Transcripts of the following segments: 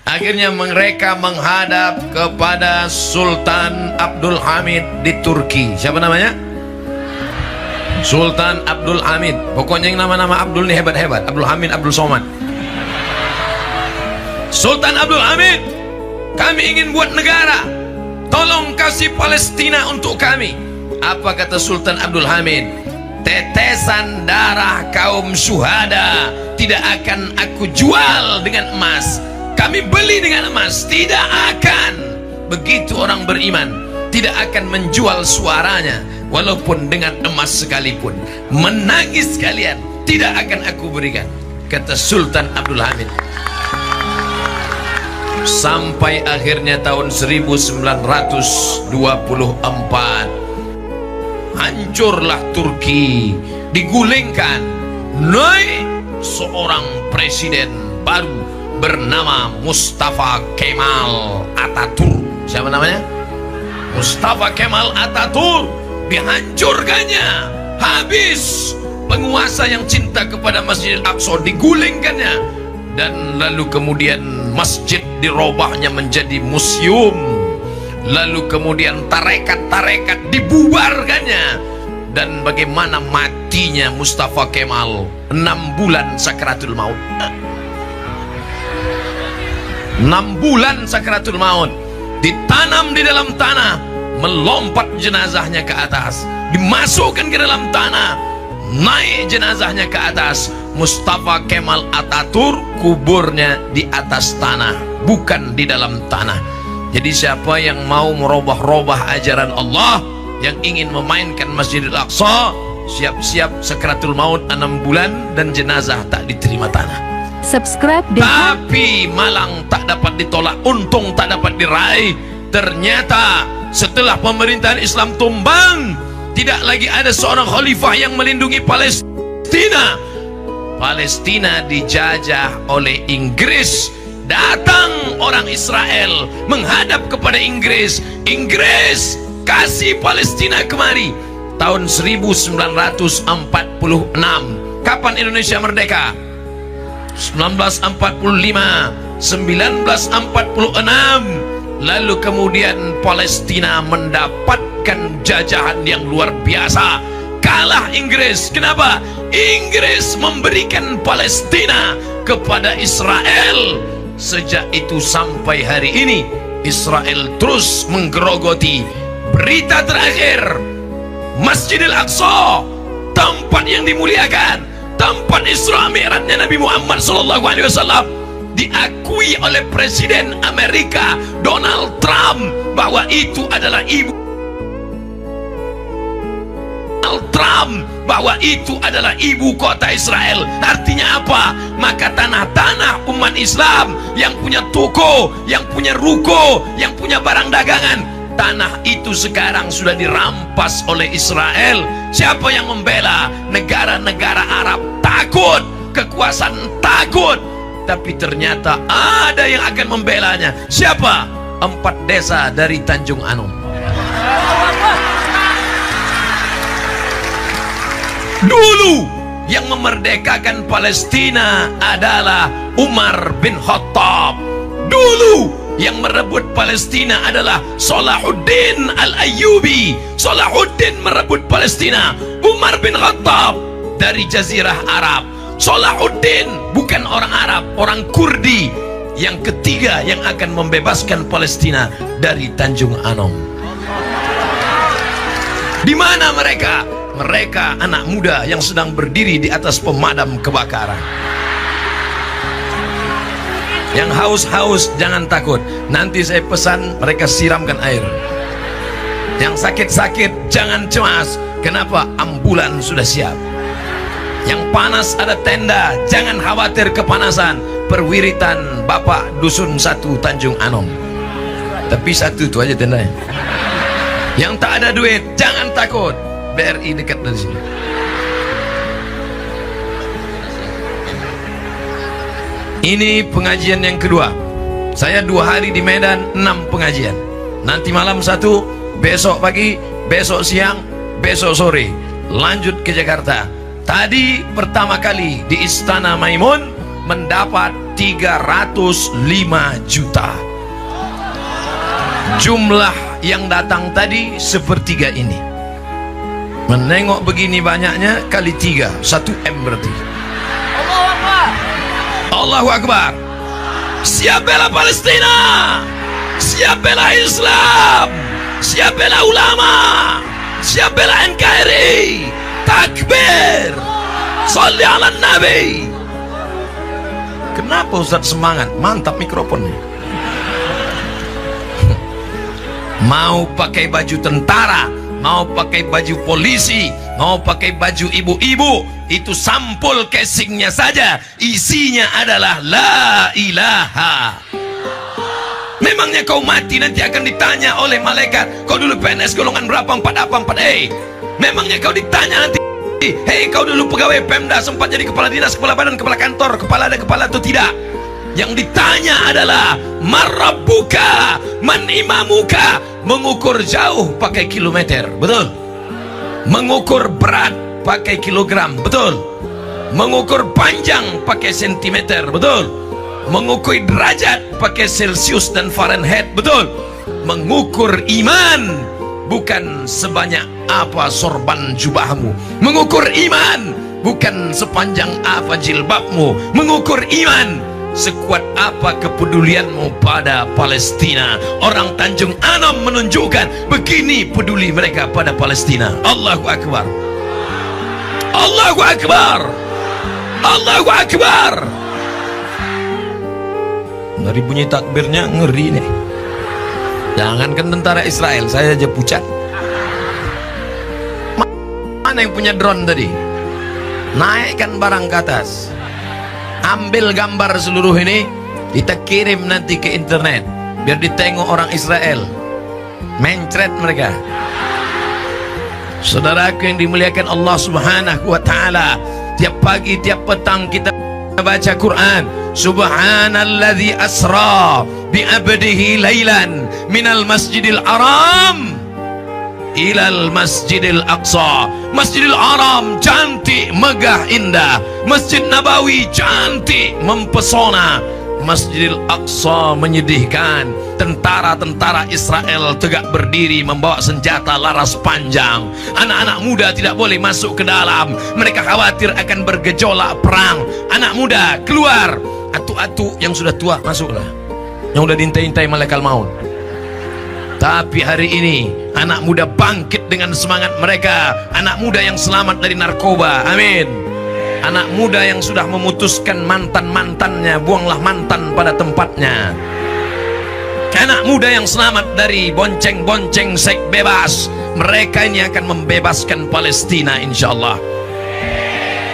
Akhirnya mereka menghadap kepada Sultan Abdul Hamid di Turki. Siapa namanya? Sultan Abdul Hamid. Pokoknya yang nama-nama Abdul ini hebat-hebat. Abdul Hamid, Abdul Somad. Sultan Abdul Hamid, kami ingin buat negara, tolong kasih Palestina untuk kami. Apa kata Sultan Abdul Hamid? Tetesan darah kaum syuhada tidak akan aku jual dengan emas. Kami beli dengan emas, tidak akan. Begitu orang beriman, tidak akan menjual suaranya walaupun dengan emas sekalipun. Menangis kalian, tidak akan aku berikan, kata Sultan Abdul Hamid. Sampai akhirnya tahun 1924 hancurlah Turki, digulingkan. Naik seorang presiden baru bernama Mustafa Kemal Atatürk. Siapa namanya? Mustafa Kemal Atatürk. Dihancurkannya, habis penguasa yang cinta kepada Masjid Al-Aqsa, digulingkannya, dan lalu kemudian masjid dirobahnya menjadi museum, lalu kemudian tarekat-tarekat dibubarkannya. Dan bagaimana matinya Mustafa Kemal, 6 bulan sakratul maut. 6 bulan sakratul maut, ditanam di dalam tanah, melompat jenazahnya ke atas, dimasukkan ke dalam tanah, naik jenazahnya ke atas. Mustafa Kemal Atatürk kuburnya di atas tanah, bukan di dalam tanah. Jadi siapa yang mau merubah-rubah ajaran Allah, yang ingin memainkan Masjidil Aqsa, siap-siap sakratul maut 6 bulan dan jenazah tak diterima tanah. Subscribe Tapi malang tak dapat ditolak, untung tak dapat diraih. Ternyata setelah pemerintahan Islam tumbang, tidak lagi ada seorang khalifah yang melindungi Palestina. Palestina dijajah oleh Inggris. Datang orang Israel menghadap kepada Inggris. Inggris kasih Palestina kemari. Tahun 1946. Kapan Indonesia merdeka? 1945, 1946. Lalu kemudian Palestina mendapatkan jajahan yang luar biasa, kalah Inggris. Kenapa? Inggris memberikan Palestina kepada Israel. Sejak itu sampai hari ini Israel terus menggerogoti. Berita terakhir, Masjidil Aqsa, tempat yang dimuliakan, tempat Isra Mi'rajnya Nabi Muhammad SAW, diakui oleh Presiden Amerika Donald Trump bahwa itu adalah ibu kota Israel. Artinya apa? Maka tanah-tanah umat Islam yang punya toko, yang punya ruko, yang punya barang dagangan, tanah itu sekarang sudah dirampas oleh Israel. Siapa yang membela? Negara-negara Arab takut, kekuasaan takut. Tapi ternyata ada yang akan membelanya. Siapa? 4 desa dari Tanjung Anom. Dulu yang memerdekakan Palestina adalah Umar bin Khattab. Dulu yang merebut Palestina adalah Salahuddin Al-Ayyubi. Salahuddin merebut Palestina. Umar bin Khattab dari Jazirah Arab. Salahuddin bukan orang Arab, orang Kurdi. Yang ketiga yang akan membebaskan Palestina dari Tanjung Anom. Di mana mereka? Mereka anak muda yang sedang berdiri di atas pemadam kebakaran. Yang haus-haus jangan takut, nanti saya pesan mereka siramkan air. Yang sakit-sakit jangan cemas, kenapa? Ambulan sudah siap. Yang panas ada tenda, jangan khawatir kepanasan. Perwiritan Bapak Dusun 1 Tanjung Anom. Tapi 1 itu aja tendanya. Yang tak ada duit jangan takut, BRI dekat dari sini. Ini pengajian yang kedua. Saya 2 hari di Medan, 6 pengajian. Nanti malam 1, besok pagi, besok siang, besok sore. Lanjut ke Jakarta. Tadi pertama kali di Istana Maimun mendapat 305 juta. Jumlah yang datang tadi sepertiga ini. Menengok begini banyaknya kali 3, 1 M berarti. Allahu Akbar. Allahu Akbar. Siap bela Palestina, siap bela Islam, siap bela ulama, siap bela NKRI. Takbir, salli ala Nabi. Kenapa Ustaz semangat? Mantap mikrofonnya. Mau pakai baju tentara, mau pakai baju polisi, mau pakai baju ibu-ibu, itu sampul casingnya saja, isinya adalah la ilaha. Memangnya kau mati nanti akan ditanya oleh malaikat, kau dulu PNS golongan berapa, 4 apa 4 memangnya kau ditanya nanti, hei kau dulu pegawai Pemda, sempat jadi kepala dinas, kepala badan, kepala kantor, kepala ada kepala atau tidak? Yang ditanya adalah marabbuka, man imamuka. Mengukur jauh pakai kilometer, betul? Mengukur berat pakai kilogram, betul? Mengukur panjang pakai sentimeter, betul? Mengukur derajat pakai Celsius dan Fahrenheit, betul? Mengukur iman bukan sebanyak apa sorban jubahmu. Mengukur iman bukan sepanjang apa jilbabmu. Mengukur iman sekuat apa kepedulianmu pada Palestina. Orang Tanjung Anom menunjukkan begini peduli mereka pada Palestina. Allahu Akbar, Allahu Akbar, Allahu Akbar. Dari bunyi takbirnya ngeri nih. Jangankan tentara Israel, saya aja pucat. Mana yang punya drone tadi? Naikkan barang ke atas, ambil gambar seluruh ini, kita kirim nanti ke internet biar ditengok orang Israel, mencret mereka. Saudaraku yang dimuliakan Allah Subhanahu wa taala, tiap pagi tiap petang kita baca Quran. Subhanalladzi asra bi abdihi lailan minal masjidil haram ilal masjidil aqsa. Masjidil haram cantik, megah, indah. Masjid Nabawi cantik, mempesona. Masjidil Aqsa menyedihkan. Tentara-tentara Israel tegak berdiri membawa senjata laras panjang. Anak-anak muda tidak boleh masuk ke dalam, mereka khawatir akan bergejolak perang. Anak muda keluar, atu-atu yang sudah tua masuklah, yang sudah diintai-intai malaikat maut. Tapi hari ini anak muda bangkit dengan semangat mereka. Anak muda yang selamat dari narkoba, amin. Anak muda yang sudah memutuskan mantan-mantannya, buanglah mantan pada tempatnya. Anak muda yang selamat dari bonceng-bonceng seks bebas, mereka ini akan membebaskan Palestina insyaallah.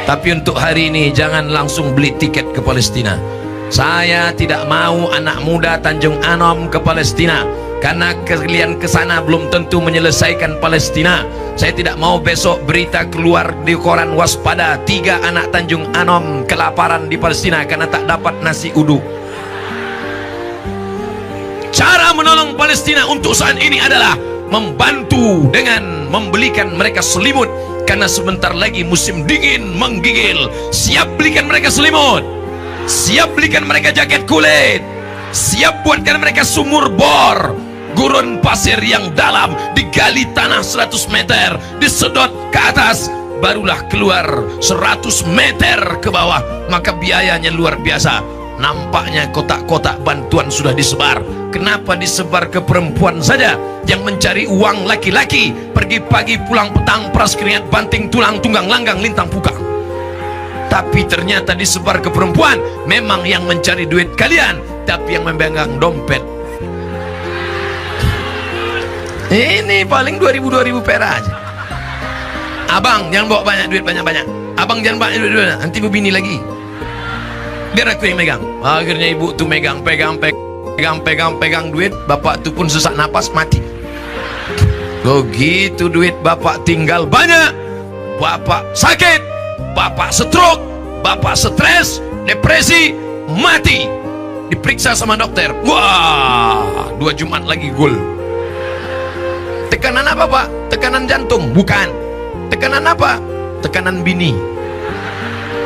Tapi untuk hari ini jangan langsung beli tiket ke Palestina. Saya tidak mau anak muda Tanjung Anom ke Palestina, karena kalian ke sana belum tentu menyelesaikan Palestina. Saya tidak mau besok berita keluar di koran, waspada 3 anak Tanjung Anom kelaparan di Palestina karena tak dapat nasi uduk. Cara menolong Palestina untuk saat ini adalah membantu dengan membelikan mereka selimut, karena sebentar lagi musim dingin menggigil. Siap belikan mereka selimut, siap belikan mereka jaket kulit, siap buatkan mereka sumur bor, gurun pasir yang dalam, digali tanah 100 meter, disedot ke atas, barulah keluar 100 meter ke bawah. Maka biayanya luar biasa. Nampaknya kotak-kotak bantuan sudah disebar. Kenapa disebar ke perempuan saja yang mencari uang laki-laki, pergi pagi pulang petang, peras keringat, banting tulang, tunggang langgang, lintang pukang. Tapi ternyata disebar ke perempuan. Memang yang mencari duit kalian, tapi yang memegang dompet. Ini paling 2000 perak aja. Abang jangan bawa banyak duit, banyak-banyak. Abang jangan banyak duit, nanti begini lagi. Biar aku yang megang. Akhirnya ibu tuh megang duit. Bapak tuh pun sesak napas mati. Begitu duit bapak tinggal banyak, bapak sakit, bapak stroke, bapak stres, depresi, mati. Diperiksa sama dokter, wah 2 Jumat lagi gol. Tekanan apa pak? Tekanan jantung? Bukan. Tekanan apa? Tekanan bini.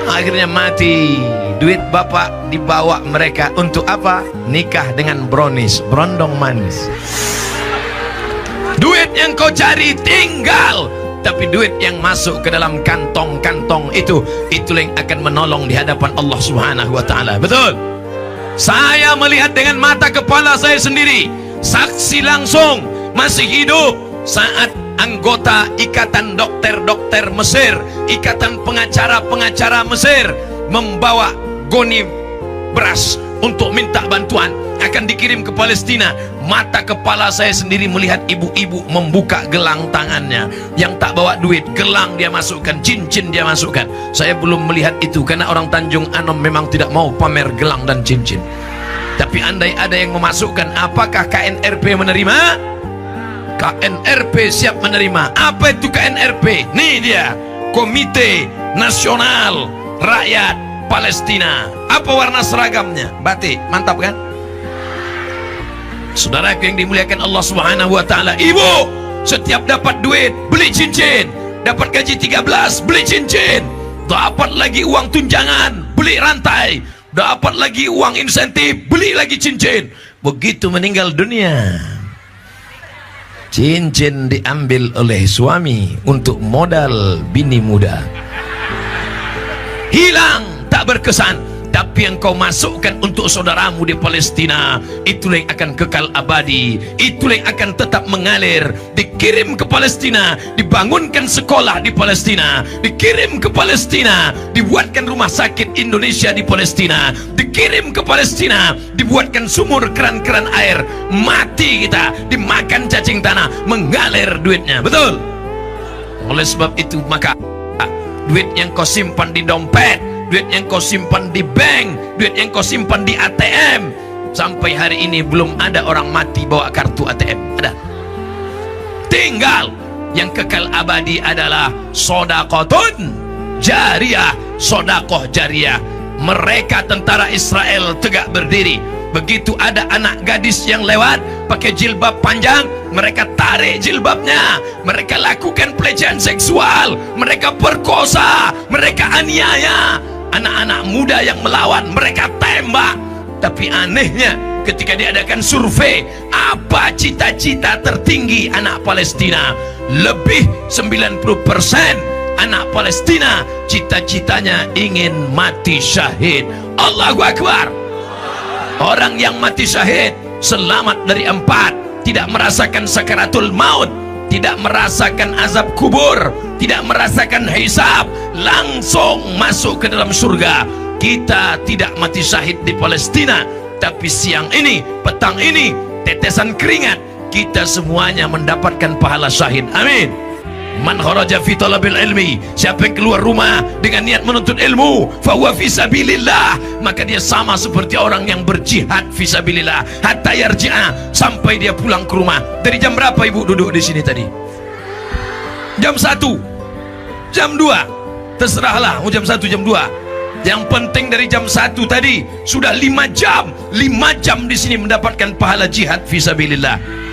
Akhirnya mati. Duit bapak dibawa mereka untuk apa? Nikah dengan brownies, berondong manis. Duit yang kau cari tinggal, tapi duit yang masuk ke dalam kantong-kantong itulah yang akan menolong di hadapan Allah Subhanahu wa taala. Betul? Saya melihat dengan mata kepala saya sendiri, saksi langsung, masih hidup saat anggota Ikatan Dokter-Dokter Mesir, Ikatan Pengacara-Pengacara Mesir membawa goni beras untuk minta bantuan akan dikirim ke Palestina. Mata kepala saya sendiri melihat ibu-ibu membuka gelang tangannya, yang tak bawa duit, gelang dia masukkan, cincin dia masukkan. Saya belum melihat itu karena orang Tanjung Anom memang tidak mau pamer gelang dan cincin. Tapi andai ada yang memasukkan, apakah KNRP menerima? KNRP siap menerima. Apa itu KNRP? Nih dia, Komite Nasional Rakyat Palestina. Apa warna seragamnya? Batik, mantap kan? Saudaraku yang dimuliakan Allah Subhanahu wa taala, ibu setiap dapat duit beli cincin, dapat gaji 13 beli cincin, dapat lagi uang tunjangan beli rantai, dapat lagi uang insentif beli lagi cincin. Begitu meninggal dunia, cincin diambil oleh suami untuk modal bini muda. Hilang, tak berkesan. Tapi yang kau masukkan untuk saudaramu di Palestina, itulah yang akan kekal abadi, itulah yang akan tetap mengalir. Dikirim ke Palestina, dibangunkan sekolah di Palestina, dikirim ke Palestina, dibuatkan rumah sakit Indonesia di Palestina, dikirim ke Palestina, dibuatkan sumur keran-keran air. Mati kita, dimakan cacing tanah, mengalir duitnya. Betul? Oleh sebab itu maka duit yang kau simpan di dompet, duit yang kau simpan di bank, duit yang kau simpan di ATM, sampai hari ini belum ada orang mati bawa kartu ATM. Ada? Tinggal yang kekal abadi adalah sodaqotun jariyah, sodakoh jariyah. Mereka tentara Israel tegak berdiri. Begitu ada anak gadis yang lewat pakai jilbab panjang, mereka tarik jilbabnya, mereka lakukan pelecehan seksual, mereka perkosa, mereka aniaya. Anak-anak muda yang melawan mereka tembak. Tapi anehnya ketika diadakan survei, apa cita-cita tertinggi anak Palestina? Lebih 90% anak Palestina cita-citanya ingin mati syahid. Allahu Akbar. Orang yang mati syahid selamat dari 4, tidak merasakan sakaratul maut, tidak merasakan azab kubur, tidak merasakan hisab, langsung masuk ke dalam surga. Kita tidak mati syahid di Palestina, tapi siang ini, petang ini, tetesan keringat kita semuanya mendapatkan pahala syahid. Amin. Man kharaja fi talabil ilmi, siapa yang keluar rumah dengan niat menuntut ilmu, fahuwa fi sabilillah, maka dia sama seperti orang yang berjihad fi sabilillah hatta yarji'a, sampai dia pulang ke rumah. Dari jam berapa ibu duduk di sini tadi? Jam 1, jam 2, terserahlah, mau jam 1, jam 2. Yang penting dari jam 1 tadi sudah 5 jam, 5 jam di sini mendapatkan pahala jihad fi sabilillah.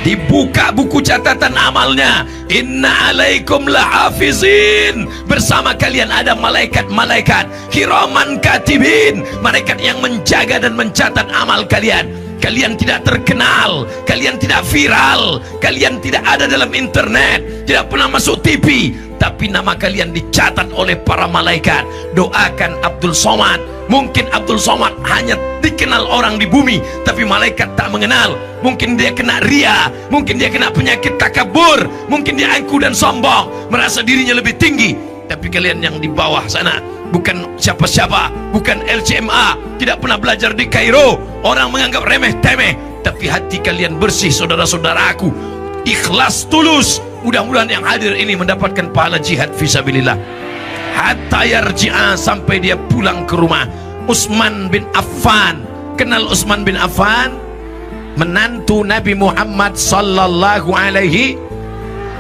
Dibuka buku catatan amalnya, inna alaikum lahafizin, bersama kalian ada malaikat-malaikat kiraman katibin, malaikat yang menjaga dan mencatat amal kalian. Kalian tidak terkenal, kalian tidak viral, kalian tidak ada dalam internet, tidak pernah masuk TV, tapi nama kalian dicatat oleh para malaikat. Doakan Abdul Somad. Mungkin Abdul Somad hanya dikenal orang di bumi, tapi malaikat tak mengenal. Mungkin dia kena ria, mungkin dia kena penyakit takabur, mungkin dia angku dan sombong, merasa dirinya lebih tinggi. Tapi kalian yang di bawah sana, bukan siapa-siapa, bukan LCMA, tidak pernah belajar di Kairo, orang menganggap remeh-temeh, tapi hati kalian bersih, saudara-saudaraku, ikhlas tulus. Mudah-mudahan yang hadir ini mendapatkan pahala jihad fisabilillah hatta yarji'a, sampai dia pulang ke rumah. Utsman bin Affan, kenal Utsman bin Affan? Menantu Nabi Muhammad sallallahu alaihi,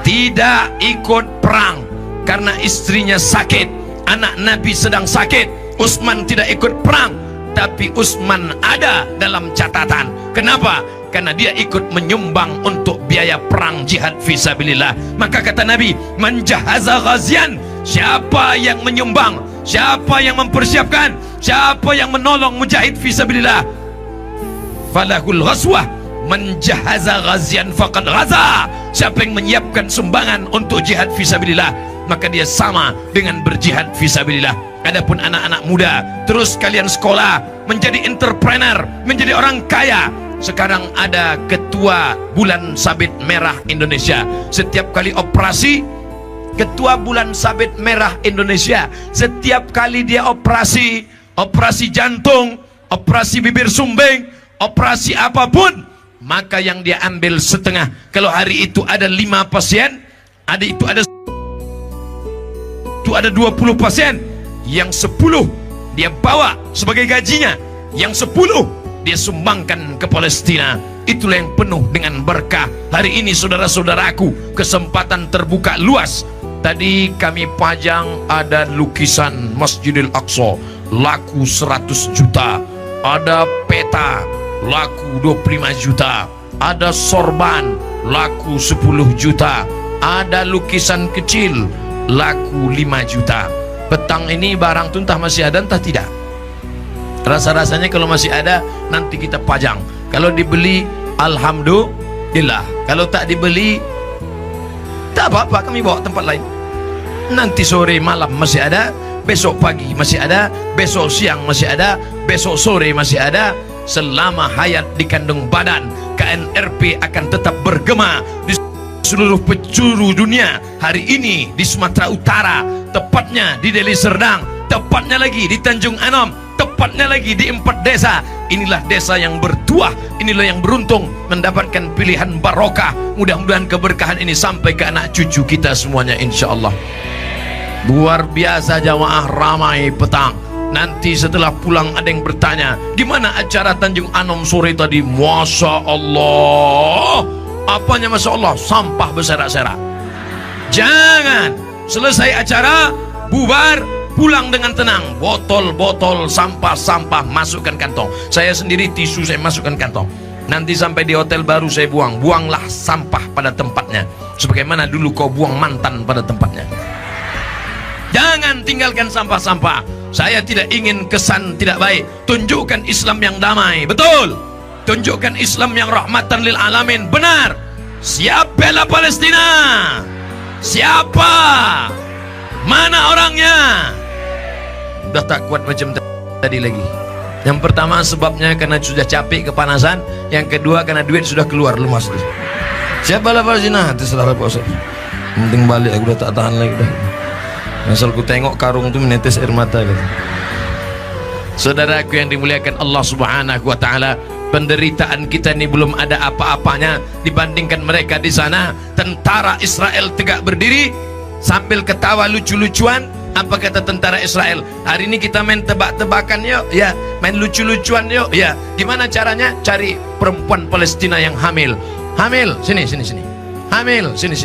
tidak ikut perang karena istrinya sakit, anak Nabi sedang sakit. Utsman tidak ikut perang, tapi Utsman ada dalam catatan. Kenapa? Karena dia ikut menyumbang untuk biaya perang jihad fisabilillah. Maka kata Nabi, man jahaza ghazian, siapa yang menyumbang Siapa yang mempersiapkan, siapa yang menolong mujahid fisabilillah, falahul ghazwah, menjahaza ghazian faqad ghaza. Siapa yang menyiapkan sumbangan untuk jihad fisabilillah, maka dia sama dengan berjihad fisabilillah. Adapun anak-anak muda, terus kalian sekolah, menjadi entrepreneur, menjadi orang kaya. Sekarang ada ketua Bulan Sabit Merah Indonesia. Setiap kali operasi, ketua Bulan Sabit Merah Indonesia, setiap kali dia operasi jantung, operasi bibir sumbing, operasi apapun, maka yang dia ambil setengah. Kalau hari itu ada 5 pasien, ada 20 pasien, yang 10 dia bawa sebagai gajinya, yang 10 dia sumbangkan ke Palestina. Itulah yang penuh dengan berkah. Hari ini saudara-saudaraku, kesempatan terbuka luas. Tadi kami pajang ada lukisan Masjidil Aqsa laku 100 juta, ada peta laku 25 juta, ada sorban laku 10 juta, ada lukisan kecil laku 5 juta. Petang ini barang tuntah masih ada entah tidak? Rasa-rasanya kalau masih ada nanti kita pajang. Kalau dibeli alhamdulillah, kalau tak dibeli tak apa-apa, kami bawa tempat lain. Nanti sore malam masih ada, besok pagi masih ada, besok siang masih ada, besok sore masih ada. Selama hayat di kandung badan, KNRP akan tetap bergema di seluruh penjuru dunia. Hari ini di Sumatera Utara, tepatnya di Deli Serdang, tepatnya lagi di Tanjung Anom, tepatnya lagi di 4 desa. Inilah desa yang bertuah, inilah yang beruntung mendapatkan pilihan barokah. Mudah-mudahan keberkahan ini sampai ke anak cucu kita semuanya, insya Allah. Luar biasa jamaah, ramai petang. Nanti setelah pulang ada yang bertanya, gimana acara Tanjung Anom sore tadi? Masya Allah. Apanya Masya Allah? Sampah berserak-serak. Jangan selesai acara bubar, pulang dengan tenang. Botol-botol, sampah-sampah masukkan kantong. Saya sendiri tisu saya masukkan kantong. Nanti sampai di hotel baru saya buang. Buanglah sampah pada tempatnya, sebagaimana dulu kau buang mantan pada tempatnya. Jangan tinggalkan sampah-sampah. Saya tidak ingin kesan tidak baik. Tunjukkan Islam yang damai. Betul. Tunjukkan Islam yang rahmatan lil alamin. Benar. Siap bela Palestina? Siapa? Mana orangnya? Udah tak kuat macam tadi lagi. Yang pertama sebabnya karena sudah capek kepanasan. Yang kedua karena duit sudah keluar lumas. Siap bela Palestina? Terserah Pak Ustaz. Penting balik, aku udah tak tahan lagi dah. Asal ku tengok karung itu menetes air mata gitu. Saudaraku yang dimuliakan Allah Subhanahu wa taala, penderitaan kita ini belum ada apa-apanya dibandingkan mereka di sana. Tentara Israel tegak berdiri sambil ketawa lucu-lucuan. Apa kata tentara Israel? Hari ini kita main tebak-tebakan yuk, ya, main lucu-lucuan yuk, ya. Gimana caranya? Cari perempuan Palestina yang hamil. Hamil, sini. Hamil, sini.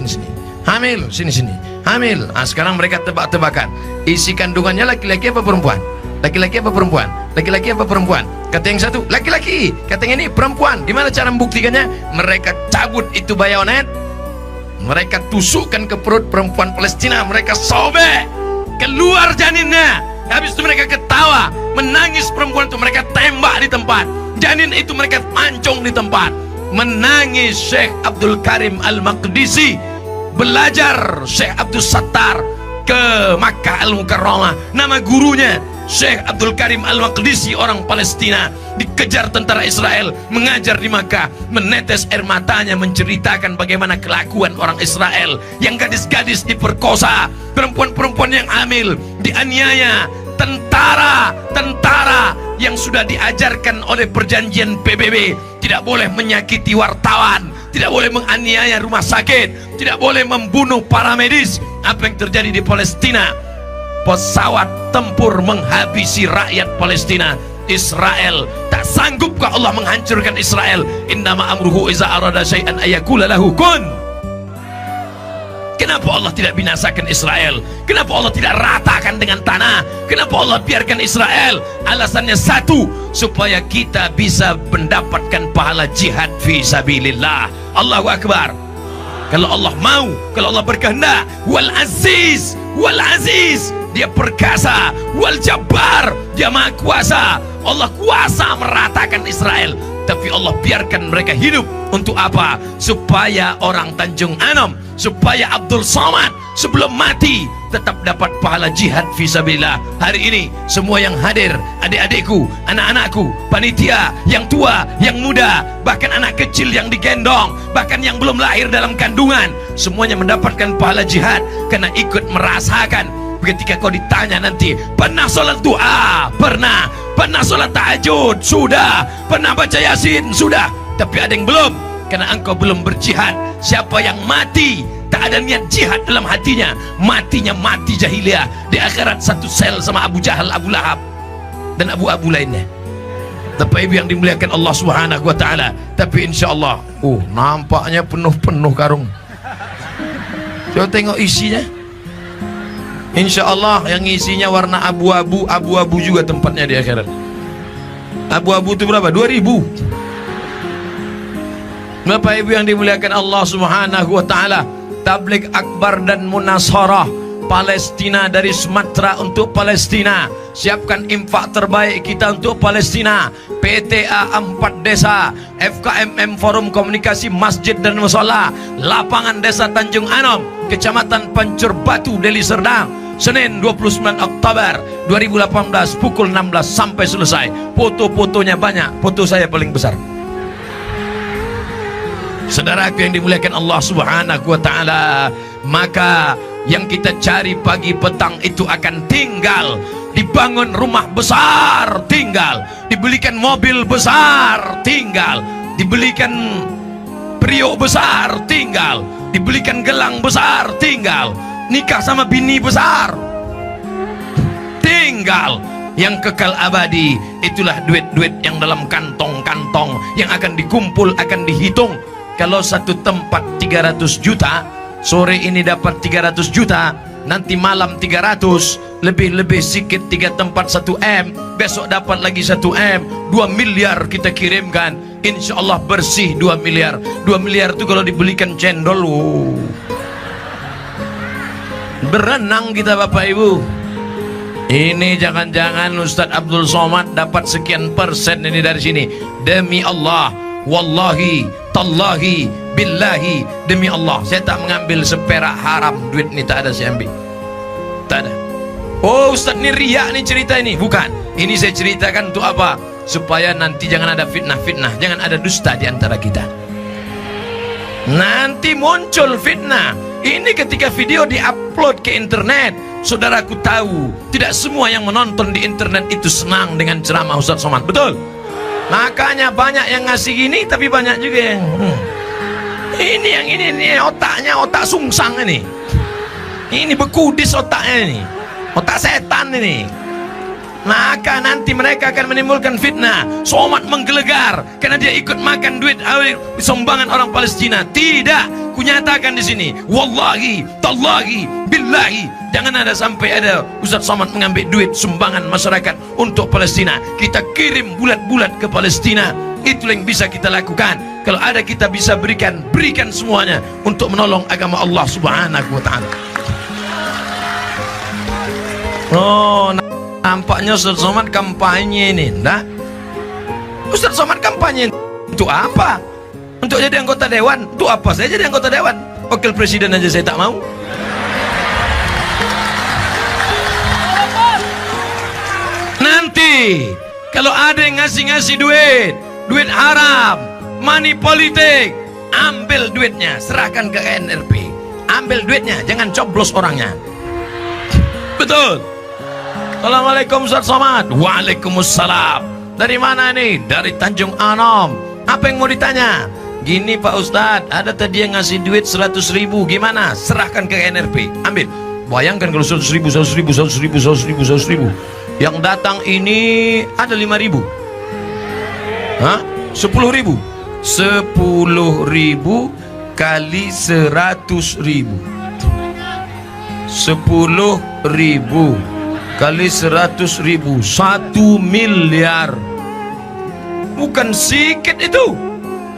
Hamil, sini. Hamil. Nah, sekarang mereka tebak-tebakan. Isi kandungannya laki-laki apa perempuan? Laki-laki apa perempuan? Laki-laki apa perempuan? Kata yang satu, laki-laki. Kata yang ini, perempuan. Gimana cara membuktikannya? Mereka cabut itu bayonet, mereka tusukkan ke perut perempuan Palestina, mereka sobek keluar janinnya. Habis itu mereka ketawa, menangis perempuan itu, mereka tembak di tempat. Janin itu mereka pancung di tempat. Menangis Syekh Abdul Karim Al-Maqdisi, belajar Syekh Abdul Sattar ke Makkah Al-Mukarramah. Nama gurunya Syekh Abdul Karim Al-Maqdisi, orang Palestina, dikejar tentara Israel, mengajar di Makkah. Menetes air matanya menceritakan bagaimana kelakuan orang Israel, yang gadis-gadis diperkosa, perempuan-perempuan yang hamil dianiaya. Tentara yang sudah diajarkan oleh perjanjian PBB tidak boleh menyakiti wartawan, tidak boleh menganiaya rumah sakit, tidak boleh membunuh para medis. Apa yang terjadi di Palestina? Pesawat tempur menghabisi rakyat Palestina. Israel tak sanggupkah Allah menghancurkan Israel? Innama amruhu iza arada syai'an ayakula lahu kun. Kenapa Allah tidak binasakan Israel? Kenapa Allah tidak ratakan dengan tanah? Kenapa Allah biarkan Israel? Alasannya satu, supaya kita bisa mendapatkan pahala jihad fi sabilillah. Allahu Akbar. Kalau Allah mau, kalau Allah berkehendak, wal aziz Dia perkasa, wal jabbar, dia maha kuasa. Allah kuasa meratakan Israel, tapi Allah biarkan mereka hidup untuk apa? Supaya orang Tanjung Anom, supaya Abdul Somad sebelum mati tetap dapat pahala jihad fisabilillah. Hari ini semua yang hadir, adik-adikku, anak-anakku, panitia, yang tua, yang muda, bahkan anak kecil yang digendong, bahkan yang belum lahir dalam kandungan, semuanya mendapatkan pahala jihad karena ikut merasakan. Ketika kau ditanya nanti, pernah sholat duha? Pernah. Pernah sholat tahajud? Sudah. Pernah baca yasin? Sudah. Tapi ada yang belum, karena engkau belum berjihad. Siapa yang mati tak ada niat jihad dalam hatinya, matinya mati jahiliyah. Di akhirat satu sel sama Abu Jahal, Abu Lahab, dan abu-abu lainnya. Bapak Ibu yang dimuliakan Allah Subhanahu wa Ta'ala. Tapi insya Allah, nampaknya penuh-penuh karung. Coba tengok isinya. Insya Allah yang isinya warna abu-abu, abu-abu juga tempatnya di akhirat. Abu-abu itu berapa? 2000. Bapak Ibu yang dimuliakan Allah Subhanahu wa Ta'ala, tabligh akbar dan munasharah Palestina dari Sumatera untuk Palestina. Siapkan infak terbaik kita untuk Palestina. PTA 4 desa, FKMM Forum Komunikasi Masjid dan Mushola, Lapangan Desa Tanjung Anom, Kecamatan Pancur Batu, Deli Serdang, Senin 29 Oktober 2018 pukul 16 sampai selesai. Foto-fotonya banyak, foto saya paling besar. Saudaraku yang dimuliakan Allah Subhanahu wa Ta'ala, maka yang kita cari pagi petang itu akan tinggal. Dibangun rumah besar, tinggal. Dibelikan mobil besar, tinggal. Dibelikan periuk besar, tinggal. Dibelikan gelang besar, tinggal. Nikah sama bini besar, tinggal. Yang kekal abadi itulah duit-duit yang dalam kantong-kantong yang akan dikumpul, akan dihitung. Kalau satu tempat 300 juta, sore ini dapat 300 juta, nanti malam 300, lebih-lebih sikit 3 tempat 1 M, besok dapat lagi 1 M, 2 miliar kita kirimkan. Insya Allah bersih 2 miliar. 2 miliar itu kalau dibelikan cendol, berenang kita Bapak Ibu. Ini jangan-jangan Ustadz Abdul Somad dapat sekian persen ini dari sini. Demi Allah, wallahi, tallahi, billahi, demi Allah, saya tak mengambil seperak haram. Duit ini tak ada saya ambil, tak ada. Oh Ustadz ini riak nih cerita ini. Bukan, ini saya ceritakan untuk apa? Supaya nanti jangan ada fitnah-fitnah, jangan ada dusta di antara kita. Nanti muncul fitnah. Ini ketika video diupload ke internet, saudaraku tahu tidak semua yang menonton di internet itu senang dengan ceramah Ustadz Somad, betul? Makanya banyak yang ngasih gini, tapi banyak juga yang ini yang ini otaknya otak sungsang ini. Ini bekudis otaknya ini, otak setan ini. Maka nanti mereka akan menimbulkan fitnah. Somad menggelegar karena dia ikut makan duit sumbangan orang Palestina. Tidak, kunyatakan di sini, wallahi, tallahi, billahi, jangan ada sampai ada Ustadz Somad mengambil duit sumbangan masyarakat untuk Palestina. Kita kirim bulat-bulat ke Palestina. Itu yang bisa kita lakukan. Kalau ada kita bisa berikan semuanya untuk menolong agama Allah Subhanahu wa Ta'ala. Oh, nampaknya Ustadz Somad kampanye ini. Nah, Ustadz Somad kampanye untuk apa? Untuk jadi anggota dewan? Untuk apa saya jadi anggota dewan? Wakil presiden aja saya tak mau. Nanti kalau ada yang ngasih duit haram, money politik, ambil duitnya, serahkan ke NRP. Ambil duitnya, jangan coblos orangnya. Betul. Assalamualaikum Ustadz Somad. Waalaikumsalam. Dari mana nih? Dari Tanjung Anom. Apa yang mau ditanya? Gini Pak Ustadz, ada tadi yang ngasih duit 100.000, gimana? Serahkan ke NRP, ambil. Bayangkan kalau 100.000, 100.000, 100.000, 100.000, 100.000. Yang datang ini ada 5.000. Hah? 10.000. 10.000 kali 100.000. 10.000 kali 100.000, 1 miliar. Bukan sedikit itu.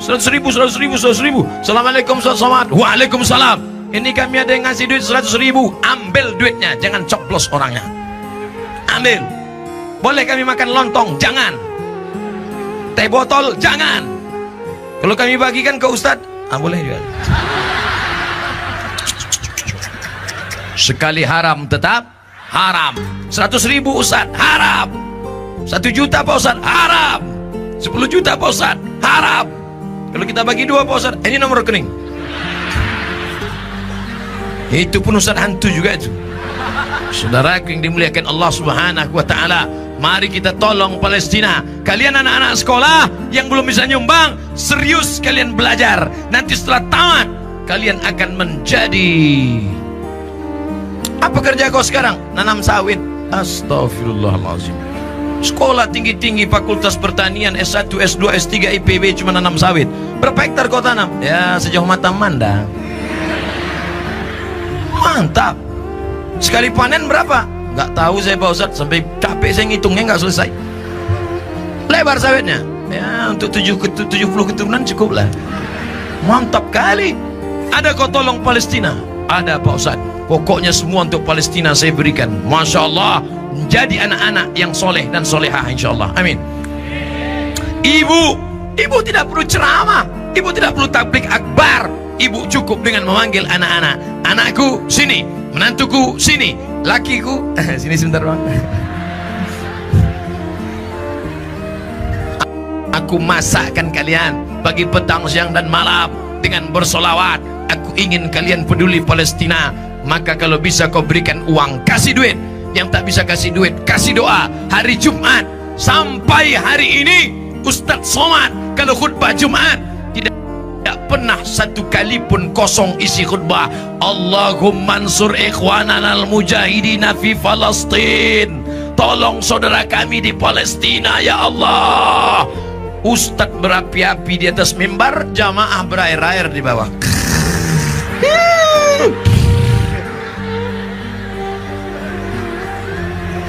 100.000, 100.000, 100.000. Assalamualaikum Ustadz Somad. Waalaikumsalam. ini kami ada yang ngasih duit 100.000, ambil duitnya, jangan coplos orangnya, ambil. Boleh kami makan lontong, jangan. Teh botol, jangan. Kalau kami bagikan ke Ustadz, boleh juga. Sekali haram tetap haram. 100.000 Ustadz, haram. 1 juta Pak Ustadz, haram. 10 juta Pak Ustadz, haram. Kalau kita bagi 2 Pak Ustadz, ini nomor rekening. Itu pun Ustadz hantu juga itu. Saudaraku yang dimuliakan Allah Subhanahu wa ta'ala, mari kita tolong Palestina. Kalian anak-anak sekolah yang belum bisa nyumbang, serius kalian belajar. Nanti setelah tamat, kalian akan menjadi, apa kerja kau sekarang? Nanam sawit. Astagfirullahaladzim. Sekolah tinggi-tinggi, fakultas pertanian, S1, S2, S3, IPB, cuma nanam sawit. Berapa hektar kau tanam? Ya sejauh mata memandang. Mantap. Sekali panen berapa? Nggak tahu saya Pak Ustadz, sampai capek saya ngitungnya nggak selesai. Lebar sawitnya ya untuk 70 keturunan cukup lah. Mantap kali. Ada kau tolong Palestina? Ada Pak Ustadz. Pokoknya semua untuk Palestina saya berikan. Masya Allah, menjadi anak-anak yang soleh dan solehah insya Allah. Amin. Ibu tidak perlu ceramah, ibu tidak perlu tablik akbar. Ibu cukup dengan memanggil anak-anak. Anakku sini, menantuku sini, lakiku sini sebentar Bang. Aku masakkan kalian pagi, petang, siang dan malam dengan bersolawat. Aku ingin kalian peduli Palestina. Maka kalau bisa kau berikan uang, kasih duit. Yang tak bisa kasih duit, kasih doa. Hari Jumat sampai hari ini Ustadz Somad kalau khutbah Jumat tidak pernah satu kali pun kosong isi khutbah. Allahumma ansur ikhwanana al-mujahidina fi Palestin. Tolong saudara kami di Palestina ya Allah. Ustadz berapi-api di atas mimbar, jamaah berair-air di bawah.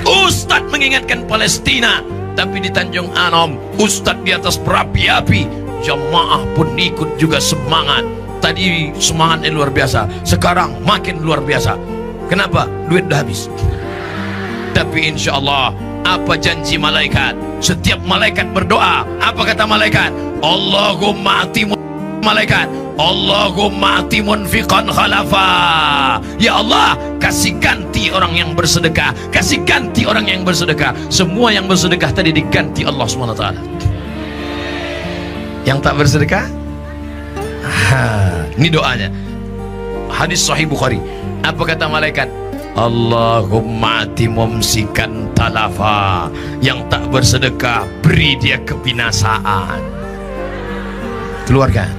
Ustadz mengingatkan Palestina, tapi di Tanjung Anom Ustadz di atas berapi-api, jamaah pun ikut juga semangat. Tadi semangatnya luar biasa, sekarang makin luar biasa. Kenapa? Duit udah habis. Tapi insya Allah, apa janji malaikat? Setiap malaikat berdoa, apa kata malaikat? Allahumma atimun, malaikat, Allahumma atimun fiqan khalafa. Ya Allah, kasih ganti orang yang bersedekah, kasih ganti orang yang bersedekah. Semua yang bersedekah tadi diganti Allah SWT. Yang tak bersedekah, ini doanya. Hadis Sahih Bukhari. Apa kata malaikat? Allahumma ati mumsikan talafa. Yang tak bersedekah, beri dia kebinasaan. Keluarkan,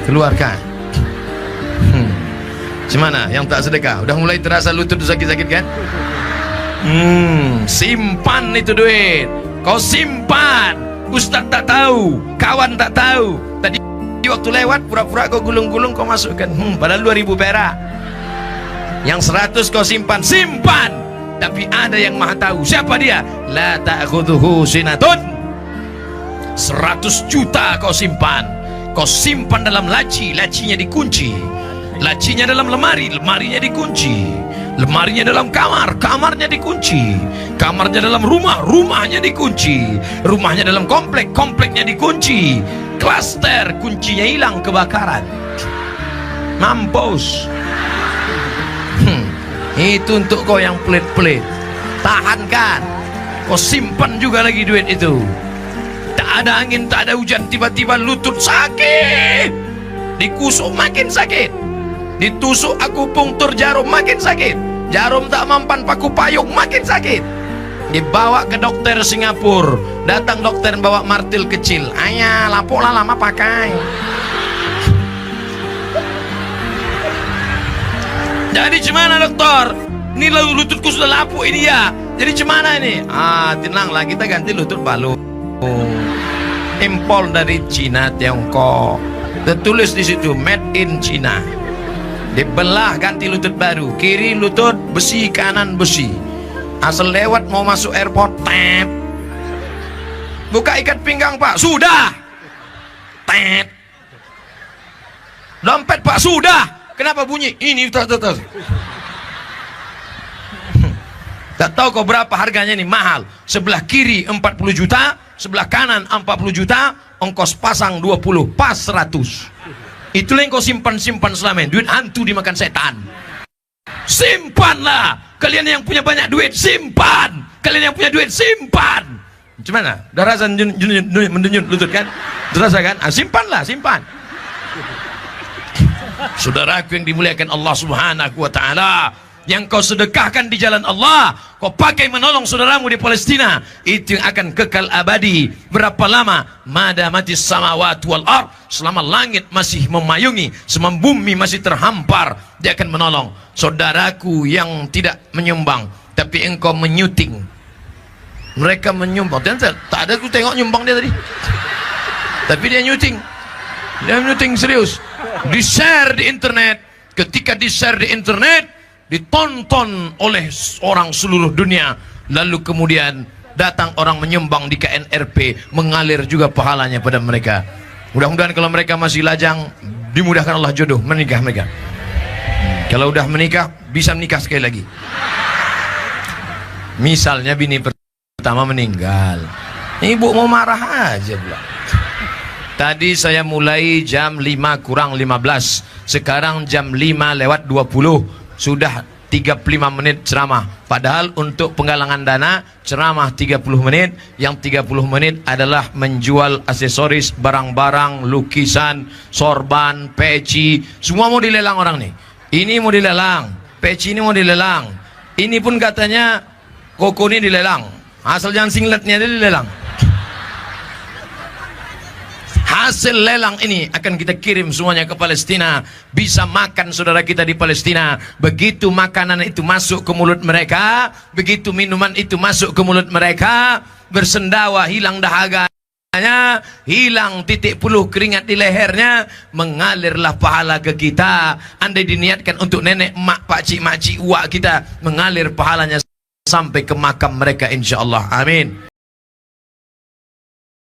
keluarkan. Gimana yang tak sedekah? Udah mulai terasa lutut sakit-sakit kan? Simpan itu duit. Kau simpan. Ustadz tak tahu, kawan tak tahu. Tadi waktu lewat pura-pura kau gulung-gulung, kau masukkan. Padahal 2.000 perak. Yang 100 kau simpan, simpan. Tapi ada yang maha tahu. Siapa dia? La ta'khudhuhu sinatun. 100 juta kau simpan. Kau simpan dalam laci, lacinya dikunci. Lacinya dalam lemari, lemarinya dikunci. Lemarinya dalam kamar, kamarnya dikunci. Kamarnya dalam rumah, rumahnya dikunci. Rumahnya dalam komplek, kompleknya dikunci. Klaster, kuncinya hilang kebakaran. Mampus. Itu untuk kau yang pelit-pelit. Tahankan. Kau simpan juga lagi duit itu. Tak ada angin, tak ada hujan, tiba-tiba lutut sakit. Dikusuk makin sakit. Ditusuk akupunktur jarum makin sakit. Jarum tak mampan paku payung makin sakit. Dibawa ke dokter Singapura. Datang dokter bawa martil kecil. Ayah, lapuk lah lama pakai. Jadi gimana dokter? Ini lututku sudah lapuk ini ya. Jadi gimana ini? Tenanglah, kita ganti lutut baru. Impor dari Cina, Tiongkok. Tertulis di situ made in China. Dibelah, ganti lutut baru. Kiri lutut besi, kanan besi. Asal lewat mau masuk airport, tep. Buka ikat pinggang Pak, sudah. Tep. Dompet Pak, sudah. Kenapa bunyi? Ini tahu. Tak tahu kau berapa harganya nih, mahal. Sebelah kiri 40 juta, sebelah kanan 40 juta, ongkos pasang 20, pas 100. Itulah yang kau simpan selama ini. Duit hantu dimakan setan. Simpanlah. Kalian yang punya banyak duit, simpan. Kalian yang punya duit, simpan. Gimana? Udah rasa mendenyut lutut kan? Udah rasa kan? Simpanlah, simpan. Saudaraku yang dimuliakan Allah Subhanahu wa taala, yang kau sedekahkan di jalan Allah, kau pakai menolong saudaramu di Palestina, itu yang akan kekal abadi. Berapa lama? Madamatis samawati wal ard, selama langit masih memayungi, selama bumi masih terhampar, dia akan menolong. Saudaraku yang tidak menyumbang, tapi engkau menyuting. Mereka menyumbang. Tak ada aku tengok nyumbang dia tadi. Tapi dia nyuting. Dia nyuting serius. Di-share di internet. Ketika di-share di internet, ditonton oleh orang seluruh dunia. Lalu kemudian datang orang menyumbang di KNRP, mengalir juga pahalanya pada mereka. Mudah-mudahan kalau mereka masih lajang, dimudahkan Allah jodoh menikah mereka. Kalau udah menikah, bisa menikah sekali lagi. Misalnya bini pertama meninggal, ibu mau marah aja pula. Tadi saya mulai jam 5 kurang 15, sekarang jam 5 lewat 20, sudah 35 menit ceramah. Padahal untuk penggalangan dana ceramah 30 menit, yang 30 menit adalah menjual aksesoris, barang-barang, lukisan, sorban, peci, semua mau dilelang orang nih. Ini mau dilelang, peci ini mau dilelang, ini pun katanya koko ini dilelang, asal jangan singletnya dia dilelang. Hasil lelang ini akan kita kirim semuanya ke Palestina. Bisa makan saudara kita di Palestina. Begitu makanan itu masuk ke mulut mereka, begitu minuman itu masuk ke mulut mereka, bersendawa, hilang dahaganya, hilang titik puluh keringat di lehernya, mengalirlah pahala ke kita. Andai diniatkan untuk nenek, emak, pakcik, makcik, uak kita, mengalir pahalanya sampai ke makam mereka, insya Allah. Amin.